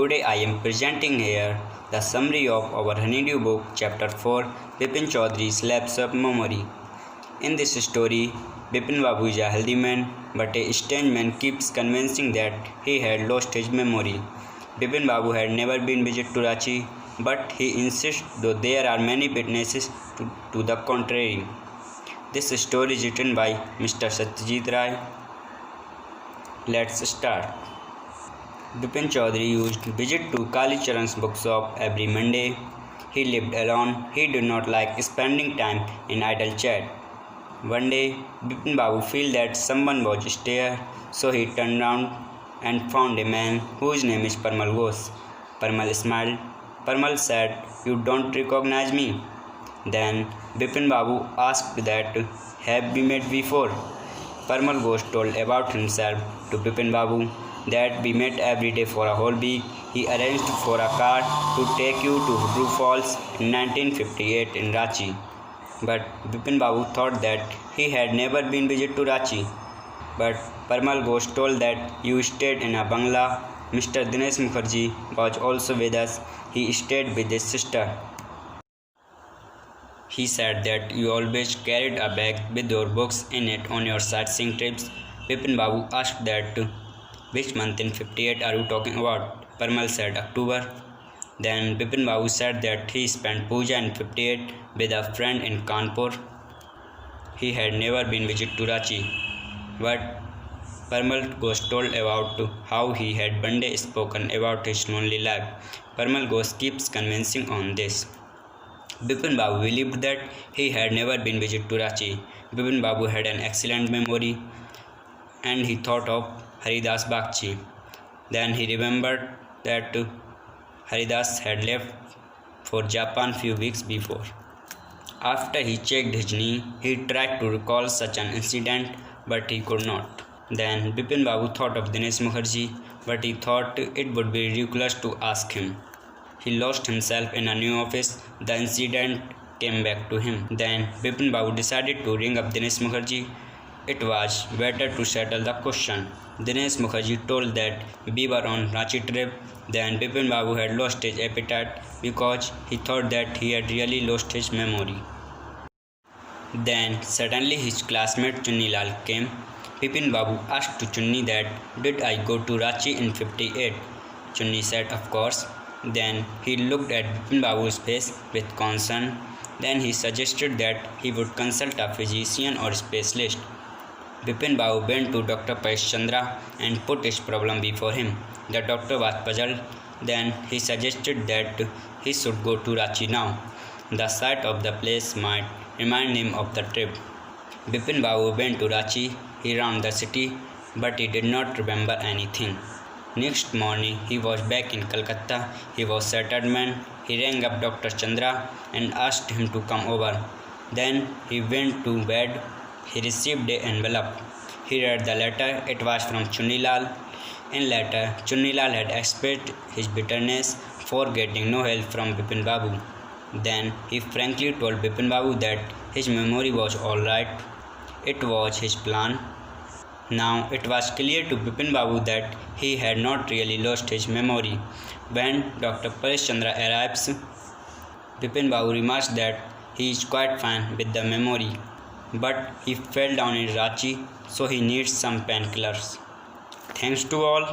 Today I am presenting here the summary of our Honeydew book, Chapter 4, Bipin Chaudhary's Lapse of Memory. In this story, Bipin Babu is a healthy man, but a strange man keeps convincing that he had lost his memory. Bipin Babu had never been visited to Ranchi, but he insists, though there are many witnesses to the contrary. This story is written by Mr. Satyajit Ray. Let's start. Bipin Chaudhary used to visit to Kali Charan's bookshop every Monday. He lived alone. He did not like spending time in idle chat. One day, Bipin Babu felt that someone was there, so he turned round and found a man whose name is Parmal Ghosh. Parmal smiled. Parmal said, "You don't recognize me?" Then Bipin Babu asked that, "Have we met before?" Parmal Ghosh told about himself to Bipin Babu that we met every day for a whole week. He arranged for a car to take you to Hudru Falls in 1958 in Ranchi. But Bipin Babu thought that he had never been visited to Ranchi. But Parmal Ghosh told that you stayed in a bangla. Mr. Dinesh Mukherjee was also with us. He stayed with his sister. He said that you always carried a bag with your books in it on your sightseeing trips. Bipin Babu asked that, "Which month in 58 are you talking about?" Parmal said October. Then Bipin Babu said that he spent puja in 58 with a friend in Kanpur. He had never been visited to Ranchi. But Parmal Ghosh told about how he had one day spoken about his lonely life. Parmal Ghosh keeps convincing on this. Bipin Babu believed that he had never been visited to Ranchi. Bipin Babu had an excellent memory and he thought of Haridas Bagchi. Then he remembered that Haridas had left for Japan few weeks before. After he checked his knee, he tried to recall such an incident, but he could not. Then Bipin Babu thought of Dinesh Mukherjee, but he thought it would be ridiculous to ask him. He lost himself in a new office. The incident came back to him. Then Bipin Babu decided to ring up Dinesh Mukherjee. It was better to settle the question. Dinesh Mukherjee told that we were on Ranchi trip. Then Bipin Babu had lost his appetite because he thought that he had really lost his memory. Then suddenly his classmate Chunni Lal came. Bipin Babu asked to Chunni that, "Did I go to Ranchi in 58? Chunni said, "Of course." Then he looked at Bipin Babu's face with concern. Then he suggested that he would consult a physician or specialist. Bipin Babu went to Dr. Paresh Chandra and put his problem before him. The doctor was puzzled. Then he suggested that he should go to Ranchi now. The sight of the place might remind him of the trip. Bipin Babu went to Ranchi. He round the city, but he did not remember anything. Next morning, he was back in Calcutta. He was a settled man. He rang up Dr. Chandra and asked him to come over. Then he went to bed. He received an envelope. He read the letter. It was from Chunni Lal. In letter, Chunni Lal had expressed his bitterness for getting no help from Bipin Babu. Then he frankly told Bipin Babu that his memory was all right. It was his plan. Now it was clear to Bipin Babu that he had not really lost his memory. When Dr. Paresh Chandra arrives, Bipin Babu remarks that he is quite fine with the memory, but he fell down in Ranchi, so he needs some painkillers. Thanks to all.